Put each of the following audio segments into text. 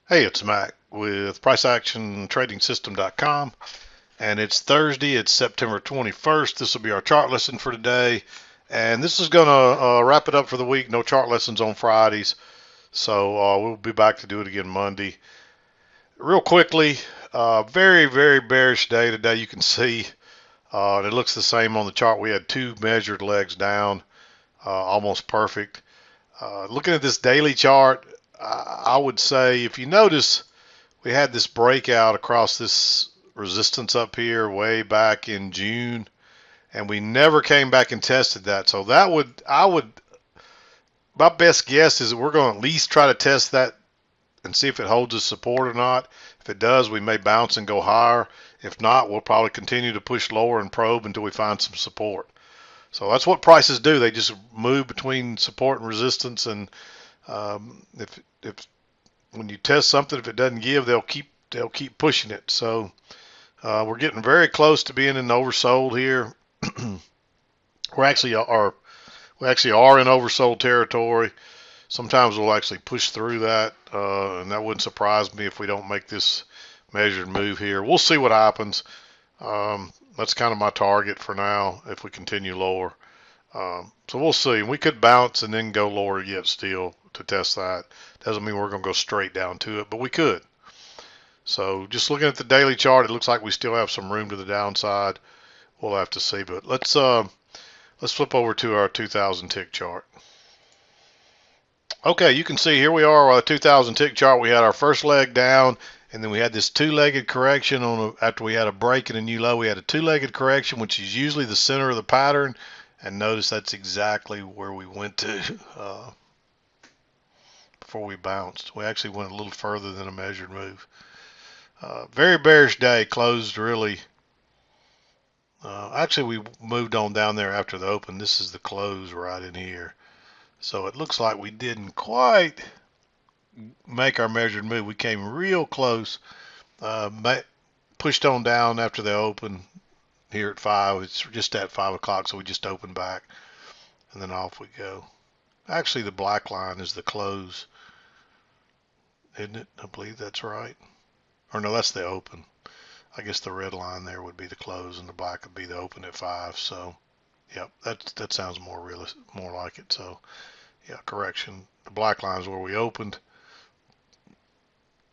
Hey, it's Mac with PriceActionTradingSystem.com, and it's Thursday. It's September 21st. This will be our chart lesson for today, and this is going to wrap it up for the week. No chart lessons on Fridays, so we'll be back to do it again Monday. Real quickly, very, very bearish day today. You can see it looks the same on the chart. We had two measured legs down, almost perfect. Looking at this daily chart, I would say if you notice, we had this breakout across this resistance up here way back in June, and we never came back and tested that. So my best guess is that we're going to at least try to test that and see if it holds its support or not. If it does, we may bounce and go higher. If not, we'll probably continue to push lower and probe until we find some support. So that's what prices do. They just move between support and resistance, and if when you test something, if it doesn't give, they'll keep pushing it. So we're getting very close to being in oversold here. we actually are we actually are in oversold territory. Sometimes we'll actually push through that, and that wouldn't surprise me if we don't make this measured move here. We'll see what happens. That's kind of my target for now if we continue lower. So we'll see. We could bounce and then go lower yet still to test that. Doesn't mean we're going to go straight down to it, but we could. So just looking at the daily chart, it looks like we still have some room to the downside. We'll have to see. But let's flip over to our 2,000 tick chart. Okay, you can see here we are on a 2,000 tick chart. We had our first leg down, and then we had this two-legged correction after we had a break and a new low. We had a two-legged correction, which is usually the center of the pattern. And notice that's exactly where we went to before we bounced. We actually went a little further than a measured move. Very bearish day, closed really. Actually, we moved on down there after the open. This is the close right in here. So it looks like we didn't quite make our measured move. We came real close. Pushed on down after the open here at 5. It's just at 5 o'clock, so we just opened back. And then off we go. Actually, the black line is the close, isn't it? I believe that's right. Or no, that's the open. I guess the red line there would be the close, and the black would be the open at 5. So, yep, that sounds more realistic, more like it. So, yeah, correction. The black line is where we opened.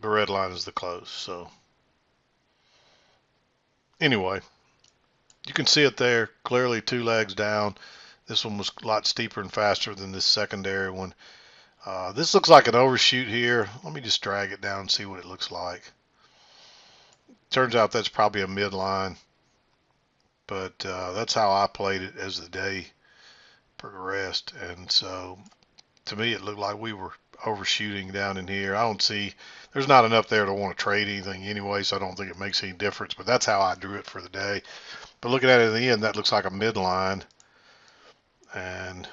The red line is the close. So, anyway, you can see it there clearly. Two legs down. This one was a lot steeper and faster than this secondary one. This looks like an overshoot here. Let me just drag it down and see what it looks like. Turns out that's probably a midline, but that's how I played it as the day progressed. And so to me, it looked like we were overshooting down in here. There's not enough there to want to trade anything anyway, so I don't think it makes any difference. But that's how I drew it for the day. But looking at it in the end, that looks like a midline. And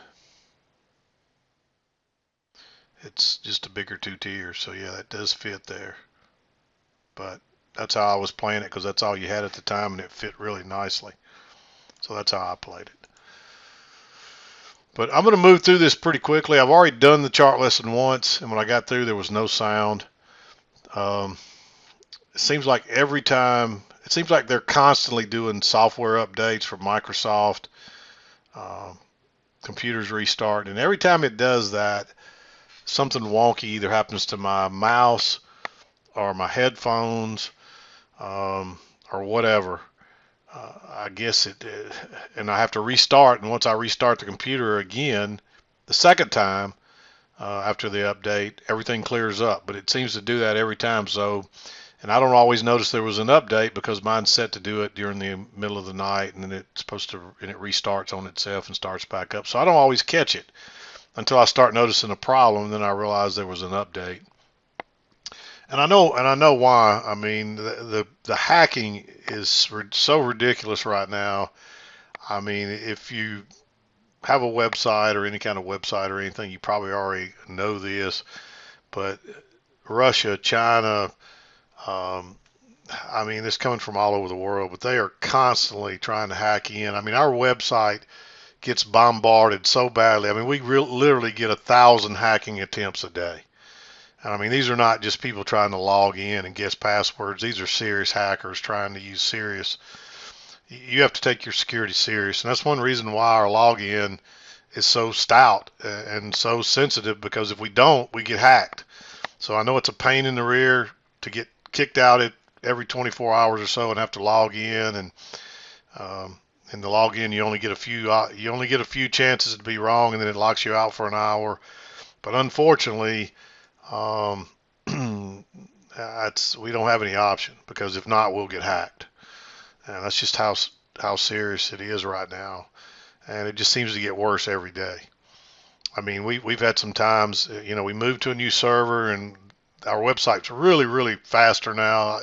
it's just a bigger two tiers. So yeah, that does fit there. But that's how I was playing it because that's all you had at the time, and it fit really nicely. So that's how I played it. But I'm going to move through this pretty quickly. I've already done the chart lesson once, and when I got through, there was no sound. It seems like they're constantly doing software updates for Microsoft. Computers restart, and every time it does that, something wonky either happens to my mouse or my headphones or whatever. I guess and I have to restart, and once I restart the computer again, the second time after the update, everything clears up, but it seems to do that every time. So, and I don't always notice there was an update because mine's set to do it during the middle of the night, and then it restarts on itself and starts back up. So I don't always catch it until I start noticing a problem, and then I realize there was an update. And I know why. I mean, the hacking is so ridiculous right now. I mean, if you have a website or any kind of website or anything, you probably already know this. But Russia, China, I mean, it's coming from all over the world, but they are constantly trying to hack in. I mean, our website gets bombarded so badly. I mean, we literally get 1,000 hacking attempts a day. And I mean, these are not just people trying to log in and guess passwords. These are serious hackers trying to use serious. You have to take your security serious, and that's one reason why our login is so stout and so sensitive, because if we don't, we get hacked. So I know it's a pain in the rear to get kicked out at every 24 hours or so and have to log in, and the login you only get a few chances to be wrong, and then it locks you out for an hour. But unfortunately, um, we don't have any option, because if not, we'll get hacked, and that's just how serious it is right now, and it just seems to get worse every day. I mean, we've had some times, we moved to a new server, and our website's really faster now.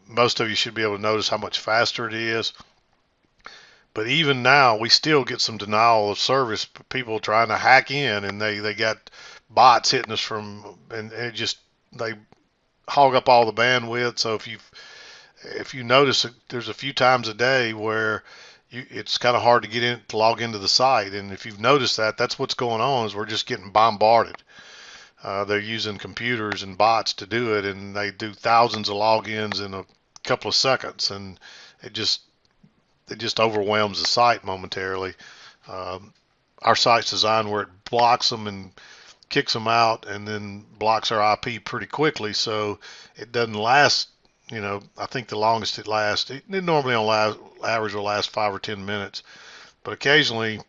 Most of you should be able to notice how much faster it is. But even now, we still get some denial of service, people trying to hack in, and they got bots hitting us and it just, they hog up all the bandwidth. So if you notice, there's a few times a day where it's kind of hard to get in to log into the site, and if you've noticed that, that's what's going on. Is we're just getting bombarded. They're using computers and bots to do it, and they do thousands of logins in a couple of seconds, and it just overwhelms the site momentarily. Our site's designed where it blocks them and kicks them out, and then blocks our IP pretty quickly, so it doesn't last. I think the longest it lasts, it normally on average will last 5 or 10 minutes, but occasionally,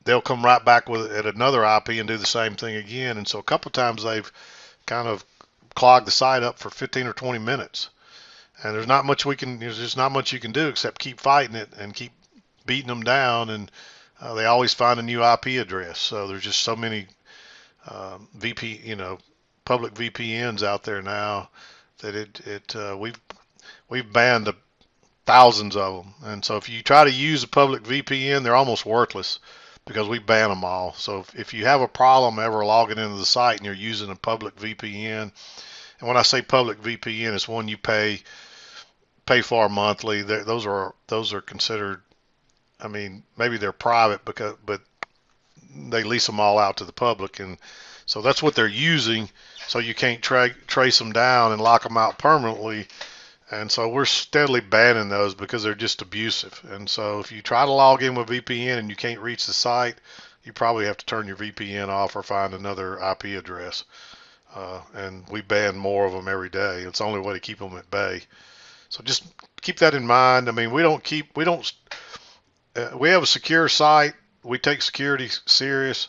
they'll come right back at another IP and do the same thing again. And so a couple of times they've kind of clogged the site up for 15 or 20 minutes. And there's just not much you can do except keep fighting it and keep beating them down. And they always find a new IP address. So there's just so many public VPNs out there now that we've banned thousands of them. And so if you try to use a public VPN, they're almost worthless, because we ban them all. So if you have a problem ever logging into the site and you're using a public VPN, and when I say public VPN, it's one you pay for monthly. Those are considered. I mean, maybe they're private but they lease them all out to the public, and so that's what they're using. So you can't trace them down and lock them out permanently. And so we're steadily banning those because they're just abusive. And so if you try to log in with VPN and you can't reach the site, you probably have to turn your VPN off or find another IP address. And we ban more of them every day. It's the only way to keep them at bay. So just keep that in mind. I mean, we have a secure site. We take security serious,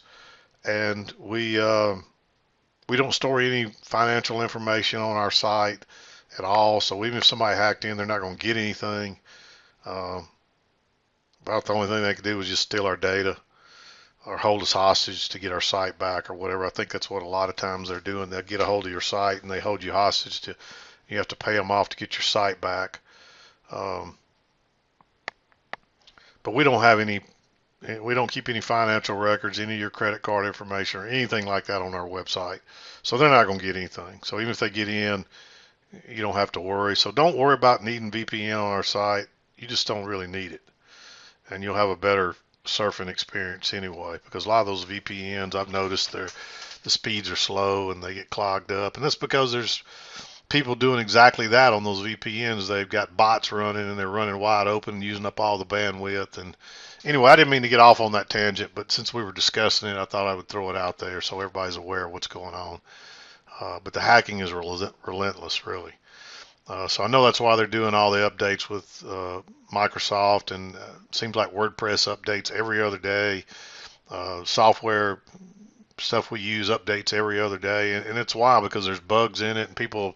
and we don't store any financial information on our site at all. So even if somebody hacked in, they're not going to get anything. About the only thing they could do was just steal our data or hold us hostage to get our site back or whatever. I think that's what a lot of times they're doing. They'll get a hold of your site and they hold you hostage you have to pay them off to get your site back. But we don't keep any financial records, any of your credit card information or anything like that on our website. So they're not going to get anything. So even if they get in, you don't have to worry. So don't worry about needing VPN on our site. You just don't really need it. And you'll have a better surfing experience anyway, because a lot of those VPNs, I've noticed the speeds are slow and they get clogged up. And that's because there's people doing exactly that on those VPNs. They've got bots running and they're running wide open, using up all the bandwidth. And anyway, I didn't mean to get off on that tangent, but since we were discussing it, I thought I would throw it out there so everybody's aware of what's going on. But the hacking is relentless, really. So I know that's why they're doing all the updates with Microsoft, and seems like WordPress updates every other day. Software stuff we use updates every other day, and it's wild because there's bugs in it, and people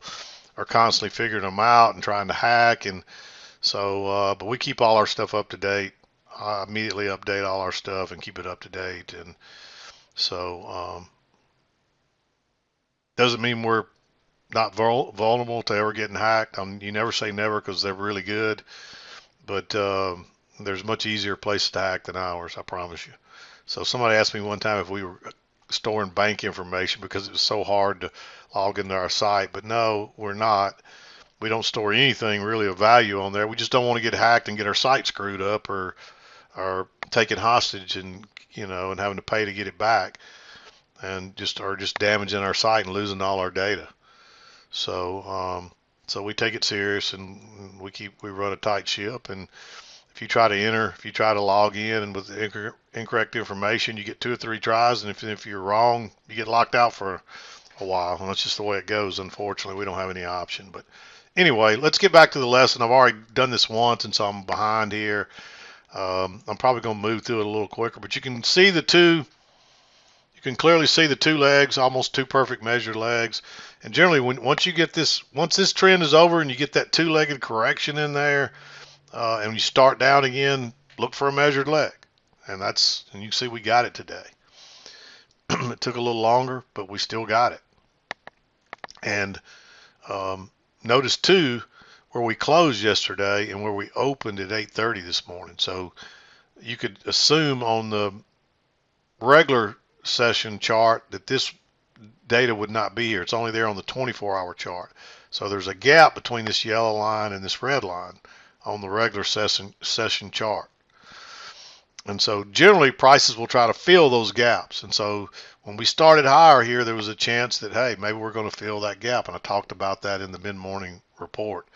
are constantly figuring them out and trying to hack. And so, but we keep all our stuff up to date. I immediately update all our stuff and keep it up to date. And so, doesn't mean we're not vulnerable to ever getting hacked. You never say never, because they're really good, but there's much easier places to hack than ours, I promise you. So somebody asked me one time if we were storing bank information because it was so hard to log into our site, but no, we're not. We don't store anything really of value on there. We just don't want to get hacked and get our site screwed up or taken hostage and having to pay to get it back. and just damaging our site and losing all our data. So we take it serious, and we run a tight ship. And if you try to log in and with incorrect information, you get 2 or 3 tries, and if you're wrong, you get locked out for a while. And that's just the way it goes. Unfortunately, we don't have any option. But anyway, let's get back to the lesson. I've already done this once, and so I'm behind here. I'm probably going to move through it a little quicker, but you can see the two. You can clearly see the 2 legs, almost 2 perfect measured legs. And generally, once this trend is over and you get that 2-legged correction in there, and you start down again, look for a measured leg. And you can see we got it today. It took a little longer, but we still got it. And notice too, where we closed yesterday and where we opened at 8:30 this morning. So you could assume on the regular session chart that this data would not be here. It's only there on the 24-hour chart. So there's a gap between this yellow line and this red line on the regular session chart. And so generally prices will try to fill those gaps. And so when we started higher here, there was a chance that, hey, maybe we're going to fill that gap. And I talked about that in the mid-morning report.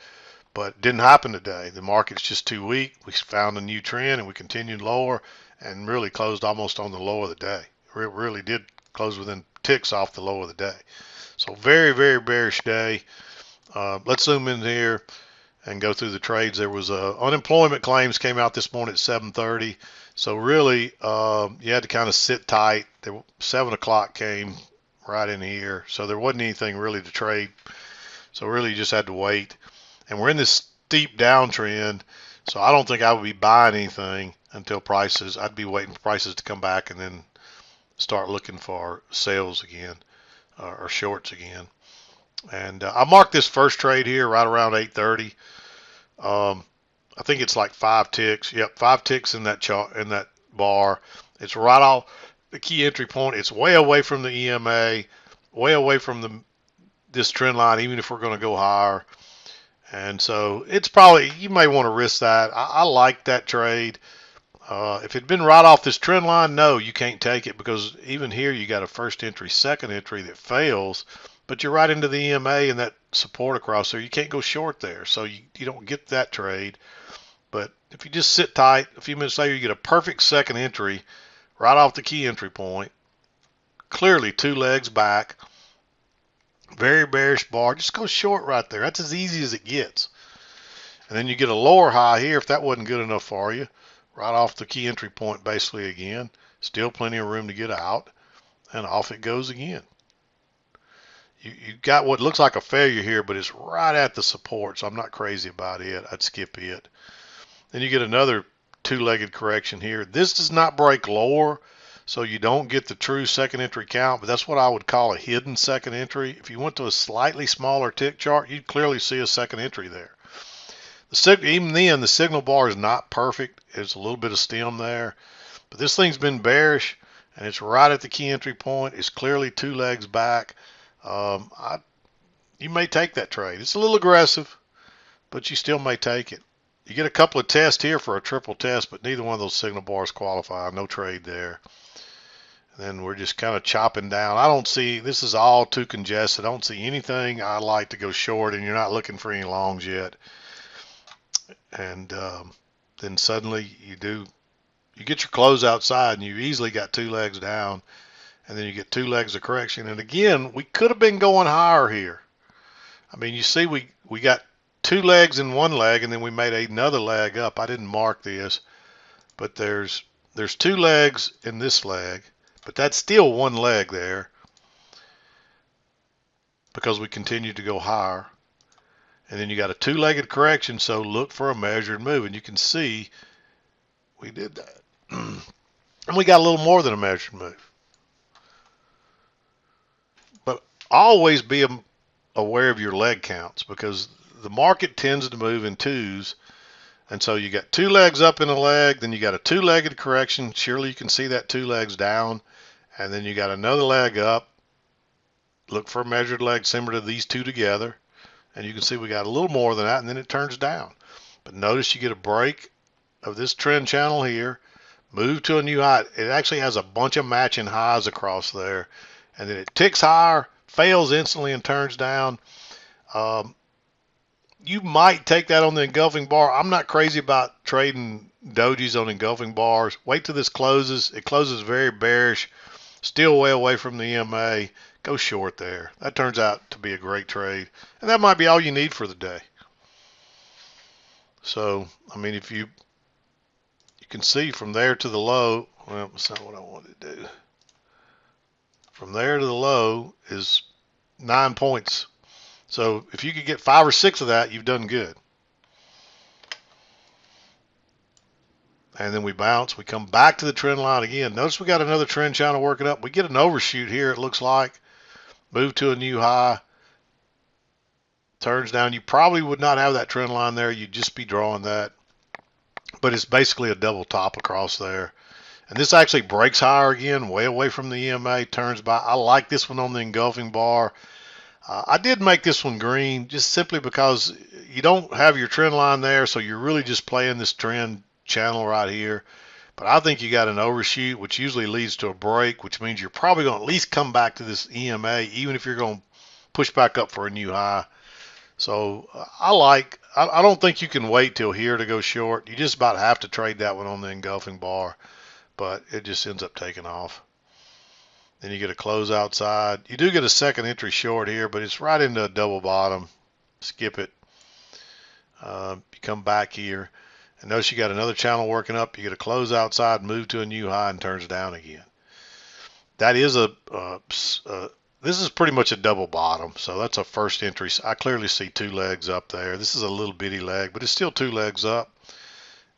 But it didn't happen today. The market's just too weak. We found a new trend and we continued lower and really closed almost on the low of the day. It really did close within ticks off the low of the day. So very, very bearish day. Let's zoom in here and go through the trades. There was unemployment claims came out this morning at 7:30. So really, you had to kind of sit tight. 7 o'clock came right in here. So there wasn't anything really to trade. So really you just had to wait. And we're in this steep downtrend. So I don't think I would be buying anything until I'd be waiting for prices to come back and then start looking for sales again, or shorts again. And I marked this first trade here right around 8:30. I think it's like 5 ticks. Yep, 5 ticks in that chart, in that bar. It's right off the key entry point. It's way away from the EMA, way away from this trend line, even if we're going to go higher. And so it's probably, you may want to risk that. I like that trade. If it'd been right off this trend line, no, you can't take it, because even here you got a first entry, second entry that fails, but you're right into the EMA and that support across there. You can't go short there, so you don't get that trade. But if you just sit tight, a few minutes later you get a perfect second entry right off the key entry point, clearly 2 legs back, very bearish bar. Just go short right there. That's as easy as it gets. And then you get a lower high here if that wasn't good enough for you. Right off the key entry point basically again. Still plenty of room to get out. And off it goes again. You got what looks like a failure here, but it's right at the support, so I'm not crazy about it. I'd skip it. Then you get another 2-legged correction here. This does not break lower, so you don't get the true second entry count, but that's what I would call a hidden second entry. If you went to a slightly smaller tick chart, you'd clearly see a second entry there. Even then, the signal bar is not perfect. There's a little bit of stem there, but this thing's been bearish, and it's right at the key entry point. It's clearly 2 legs back. You may take that trade. It's a little aggressive, but you still may take it. You get a couple of tests here for a triple test, but neither one of those signal bars qualify. No trade there. And then we're just kind of chopping down. I don't see, this is all too congested. I don't see anything I like to go short, and you're not looking for any longs yet. And then suddenly you get your close outside, and you easily got 2 legs down, and then you get 2 legs of correction. And again, we could have been going higher here. I mean, you see we got 2 legs in one leg, and then we made another leg up. I didn't mark this, but there's 2 legs in this leg, but that's still 1 leg there because we continued to go higher. And then you got a 2-legged correction, so look for a measured move. And you can see we did that. And we got a little more than a measured move. But always be aware of your leg counts, because the market tends to move in twos. And so you got 2 legs up in a leg, then you got a 2-legged correction. Surely you can see that 2 legs down. And then you got another leg up. Look for a measured leg similar to these 2 together. And you can see we got a little more than that, and then it turns down. But notice you get a break of this trend channel here, move to a new high. It actually has a bunch of matching highs across there, and then it ticks higher, fails instantly, and turns down. Um, you might take that on the engulfing bar. I'm not crazy about trading dojis on engulfing bars. Wait till this closes. It closes very bearish, still way away from the EMA. Go short there. That turns out to be a great trade, and that might be all you need for the day. So, I mean, if you can see from there to the low, well, that's not what I wanted to do. From there to the low is 9 points. So if you could get 5 or 6 of that, you've done good. And then we bounce. We come back to the trend line again. Notice we got another trend channel working up. We get an overshoot here, it looks like. Move to a new high. Turns down. You probably would not have that trend line there. You'd just be drawing that. But it's basically a double top across there. And this actually breaks higher again, way away from the EMA, turns by. I like this one on the engulfing bar. I did make this one green just simply because you don't have your trend line there, so you're really just playing this trend channel right here. But I think you got an overshoot, which usually leads to a break, which means you're probably going to at least come back to this EMA, even if you're going to push back up for a new high. So I don't think you can wait till here to go short. You just about have to trade that one on the engulfing bar, but it just ends up taking off. Then you get a close outside. You do get a second entry short here, but it's right into a double bottom. Skip it. You come back here, and notice you got another channel working up. You get a close outside, move to a new high, and turns down again. That is this is pretty much a double bottom, so that's a first entry. I clearly see 2 legs up there. This is a little bitty leg, but it's still 2 legs up.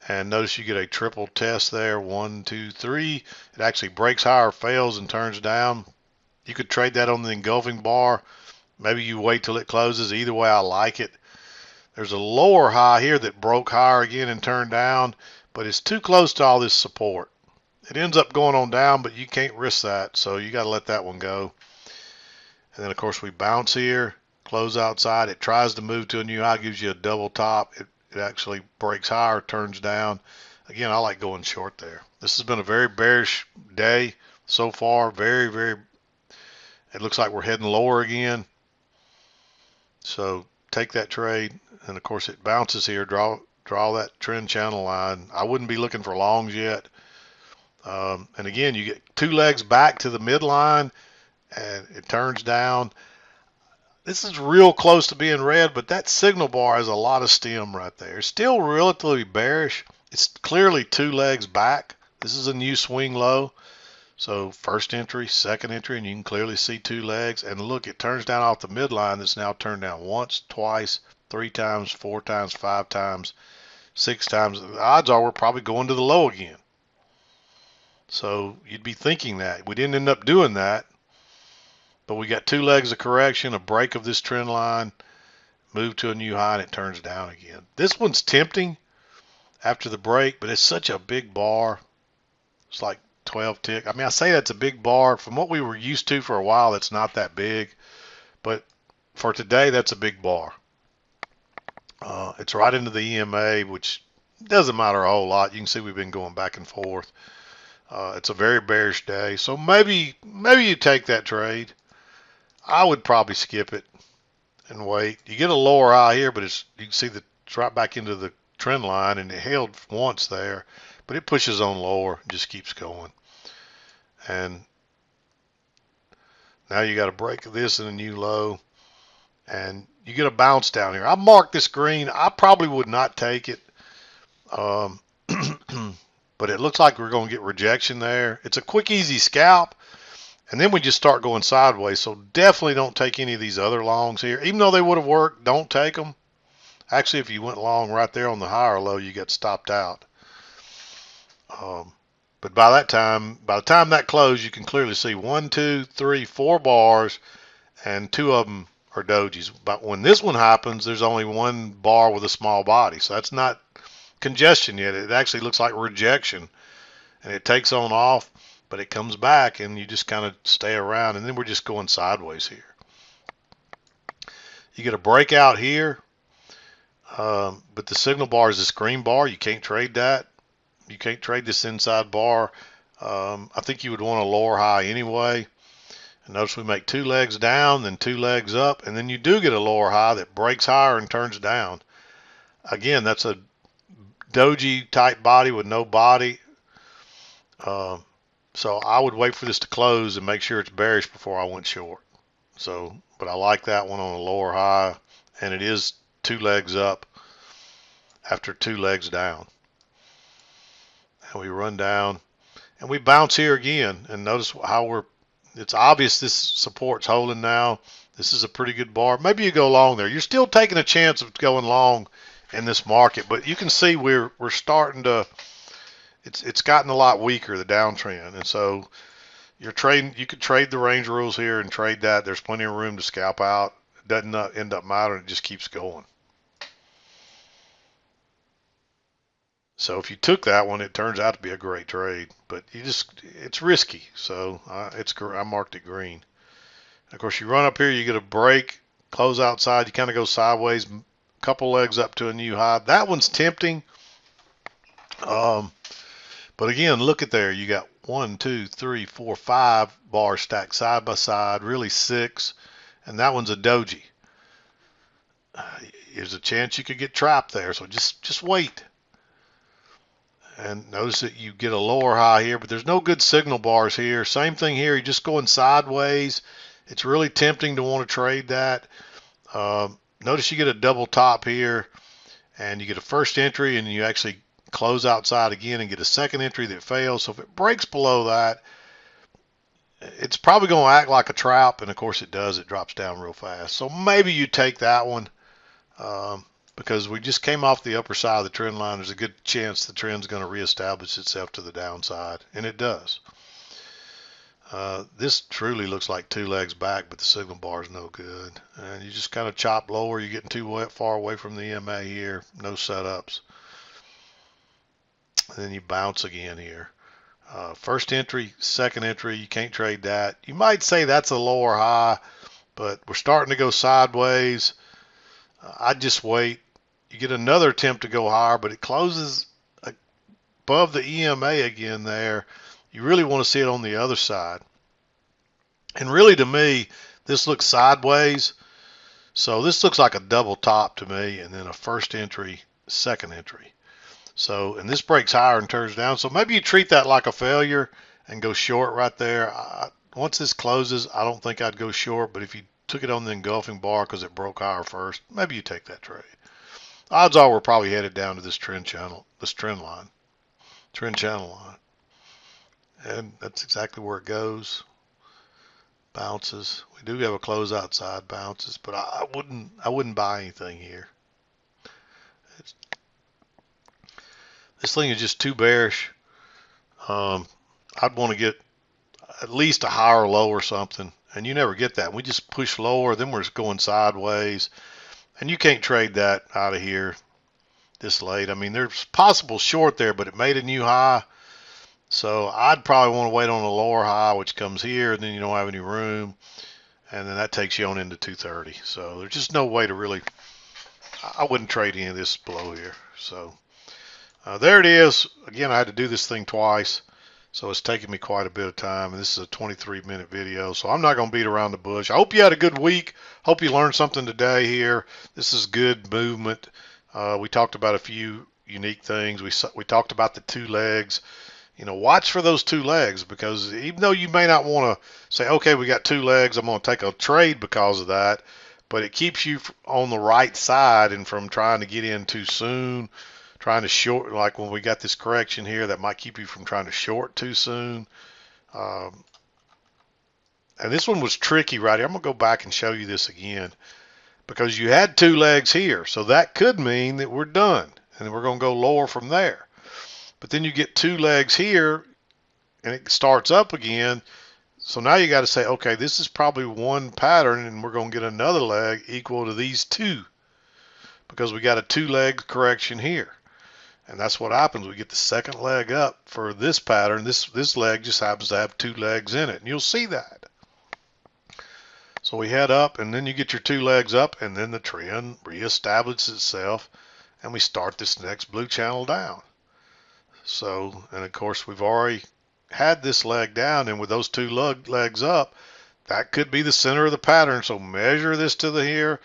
And notice you get a triple test there, 1, 2, 3. It actually breaks higher, fails, and turns down. You could trade that on the engulfing bar. Maybe you wait till it closes. Either way, I like it. There's a lower high here that broke higher again and turned down, but it's too close to all this support. It ends up going on down, but you can't risk that, so you got to let that one go. And then, of course, we bounce here, close outside. It tries to move to a new high, gives you a double top. It actually breaks higher, turns down. Again, I like going short there. This has been a very bearish day so far. Very, very, it looks like we're heading lower again. So take that trade. And, of course, it bounces here. Draw that trend channel line. I wouldn't be looking for longs yet. And, again, you get 2 legs back to the midline, and it turns down. This is real close to being red, but that signal bar has a lot of stem right there. It's still relatively bearish. It's clearly 2 legs back. This is a new swing low. So first entry, second entry, and you can clearly see 2 legs. And look, it turns down off the midline. That's now turned down once, twice, 3 times, 4 times, 5 times, 6 times. The odds are we're probably going to the low again. So you'd be thinking that. We didn't end up doing that. But we got 2 legs of correction, a break of this trend line, move to a new high, and it turns down again. This one's tempting after the break, but it's such a big bar. It's like 12 tick. I mean, I say that's a big bar. From what we were used to for a while, it's not that big. But for today, that's a big bar. It's right into the EMA, which doesn't matter a whole lot. You can see we've been going back and forth. It's a very bearish day. So maybe you take that trade. I would probably skip it and wait. You get a lower high here, but you can see that it's right back into the trend line, and it held once there, but it pushes on lower, just keeps going. And now you got a break of this and a new low, and you get a bounce down here. I marked this green. I probably would not take it, but it looks like we're going to get rejection there. It's a quick, easy scalp. And then we just start going sideways. So definitely don't take any of these other longs here. Even though they would have worked, don't take them. Actually, if you went long right there on the higher low, you get stopped out. But by the time that closed, you can clearly see 1, 2, 3, 4 bars, and 2 of them are dojis. But when this one happens, there's only 1 bar with a small body. So that's not congestion yet. It actually looks like rejection. And it takes on off. But it comes back, and you just kind of stay around, and then we're just going sideways here. You get a breakout here, but the signal bar is this green bar. You can't trade that. You can't trade this inside bar. I think you would want a lower high anyway. And notice we make 2 legs down, then 2 legs up, and then you do get a lower high that breaks higher and turns down. Again, that's a doji type body with no body. So I would wait for this to close and make sure it's bearish before I went short. So, but I like that one on a lower high, and it is 2 legs up after 2 legs down. And we run down and we bounce here again, and notice how it's obvious this support's holding now. This is a pretty good bar. Maybe you go long there. You're still taking a chance of going long in this market, but you can see we're starting to, it's gotten a lot weaker, the downtrend. And so you're trading, you could trade the range rules here and trade that. There's plenty of room to scalp out. It doesn't end up mattering. It just keeps going. So if you took that one, it turns out to be a great trade, but it's risky. So I marked it green. Of course, you run up here, you get a break, close outside, you kind of go sideways, couple legs up to a new high. That one's tempting. But again, look at there. You got 1, 2, 3, 4, 5 bars stacked side by side, really 6, and that one's a doji. There's a chance you could get trapped there, so just wait. And notice that you get a lower high here, but there's no good signal bars here. Same thing here. You're just going sideways. It's really tempting to want to trade that. Notice you get a double top here, and you get a first entry, and you actually close outside again and get a second entry that fails. So if it breaks below that, it's probably going to act like a trap, and of course it does. It drops down real fast. So maybe you take that one. Because we just came off the upper side of the trend line. There's a good chance the trend's going to reestablish itself to the downside, and it does. This truly looks like 2 legs back, but the signal bar is no good. And you just kind of chop lower. You're getting too far away from the EMA here. No setups. And then you bounce again here. First entry, second entry, you can't trade that. You might say that's a lower high, but we're starting to go sideways. I'd just wait. You get another attempt to go higher, but it closes above the EMA again there. You really want to see it on the other side. And really, to me, this looks sideways. So this looks like a double top to me, and then a first entry, second entry. So, and this breaks higher and turns down. So maybe you treat that like a failure and go short right there. Once this closes, I don't think I'd go short, but if you took it on the engulfing bar because it broke higher first, maybe you take that trade. Odds are we're probably headed down to this trend channel line. And that's exactly where it goes. Bounces. We do have a close outside, bounces, but I wouldn't buy anything here. This thing is just too bearish. I'd want to get at least a higher low or something, and you never get that. We just push lower, then we're just going sideways, and you can't trade that out of here this late. I mean, there's possible short there, but it made a new high, so I'd probably want to wait on a lower high, which comes here, and then you don't have any room, and then that takes you on into 230. So there's just no way to really, I wouldn't trade any of this below here. So there it is. Again, I had to do this thing twice, so it's taking me quite a bit of time, and this is a 23-minute video, so I'm not going to beat around the bush. I hope you had a good week. Hope you learned something today here. This is good movement. We talked about a few unique things. We talked about the 2 legs. You know, watch for those 2 legs, because even though you may not want to say, okay, we got 2 legs, I'm going to take a trade because of that, but it keeps you on the right side and from trying to get in too soon, trying to short, like when we got this correction here, that might keep you from trying to short too soon. And this one was tricky right here. I'm going to go back and show you this again, because you had 2 legs here. So that could mean that we're done, and we're going to go lower from there. But then you get 2 legs here, and it starts up again. So now you got to say, okay, this is probably one pattern, and we're going to get another leg equal to these 2, because we got a 2-leg correction here. And that's what happens. We get the second leg up for this pattern. This leg just happens to have 2 legs in it, and you'll see that. So we head up, and then you get your 2 legs up, and then the trend reestablishes itself, and we start this next blue channel down. So, and of course, we've already had this leg down, and with those 2 legs up, that could be the center of the pattern. So measure this to the here,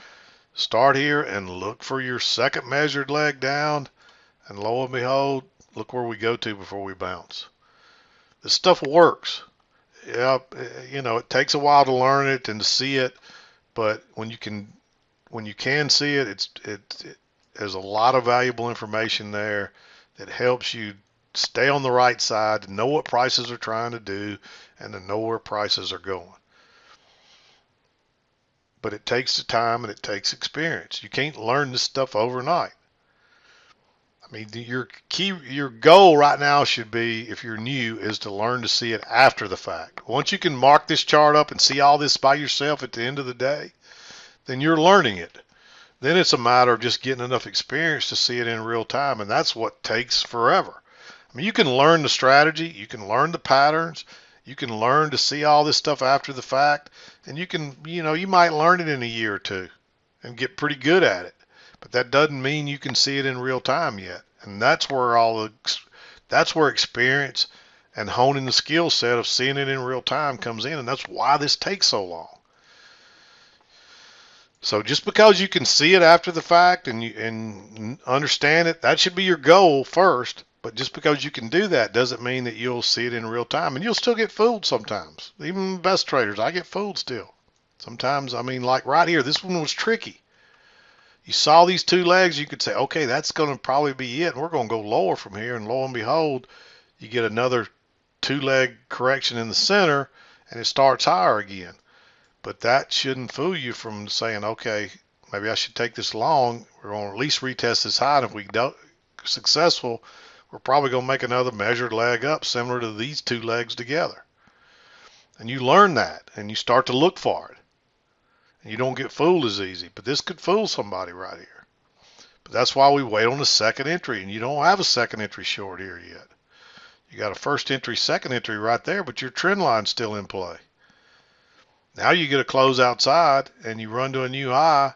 start here, and look for your second measured leg down. And lo and behold, look where we go to before we bounce. This stuff works. Yeah, it takes a while to learn it and to see it, but when you can see it, there's a lot of valuable information there that helps you stay on the right side, to know what prices are trying to do, and to know where prices are going. But it takes the time and it takes experience. You can't learn this stuff overnight. I mean, your goal right now should be, if you're new, is to learn to see it after the fact. Once you can mark this chart up and see all this by yourself at the end of the day, then you're learning it. Then it's a matter of just getting enough experience to see it in real time, and that's what takes forever. I mean, you can learn the strategy, you can learn the patterns, you can learn to see all this stuff after the fact, and you might learn it in a year or two and get pretty good at it. But that doesn't mean you can see it in real time yet. And that's where experience and honing the skill set of seeing it in real time comes in, and that's why this takes so long. So just because you can see it after the fact and understand it, that should be your goal first. But just because you can do that doesn't mean that you'll see it in real time, and you'll still get fooled sometimes. Even best traders, I get fooled still. Sometimes, I mean, like right here, this one was tricky. You saw these two legs, you could say, okay, that's going to probably be it, and we're going to go lower from here, and lo and behold, you get another two-leg correction in the center, and it starts higher again. But that shouldn't fool you from saying, okay, maybe I should take this long. We're going to at least retest this high, and if we don't successful, we're probably going to make another measured leg up similar to these two legs together. And you learn that, and you start to look for it. And you don't get fooled as easy. But this could fool somebody right here. But that's why we wait on the second entry, and you don't have a second entry short here yet. You got a first entry, second entry right there, but your trend line's still in play. Now you get a close outside, and you run to a new high,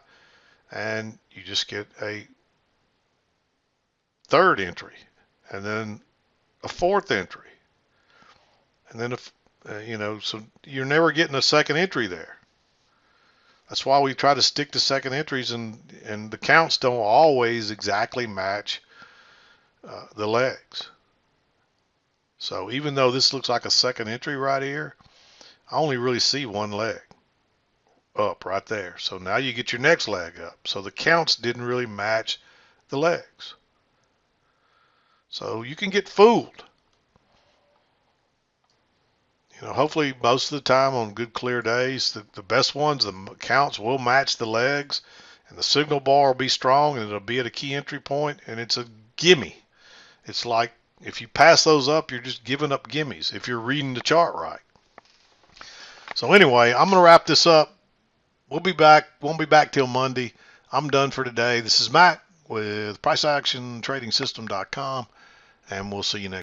and you just get a third entry, and then a fourth entry, and then so you're never getting a second entry there. That's why we try to stick to second entries, and the counts don't always exactly match the legs. So even though this looks like a second entry right here, I only really see one leg up right there. So now you get your next leg up. So the counts didn't really match the legs. So you can get fooled. Hopefully most of the time on good clear days, the best ones, the counts will match the legs, and the signal bar will be strong, and it'll be at a key entry point, and it's a gimme. It's like if you pass those up, you're just giving up gimmies if you're reading the chart right. So anyway, I'm going to wrap this up. We'll be back. Won't be back till Monday. I'm done for today. This is Matt with PriceActionTradingSystem.com, and we'll see you next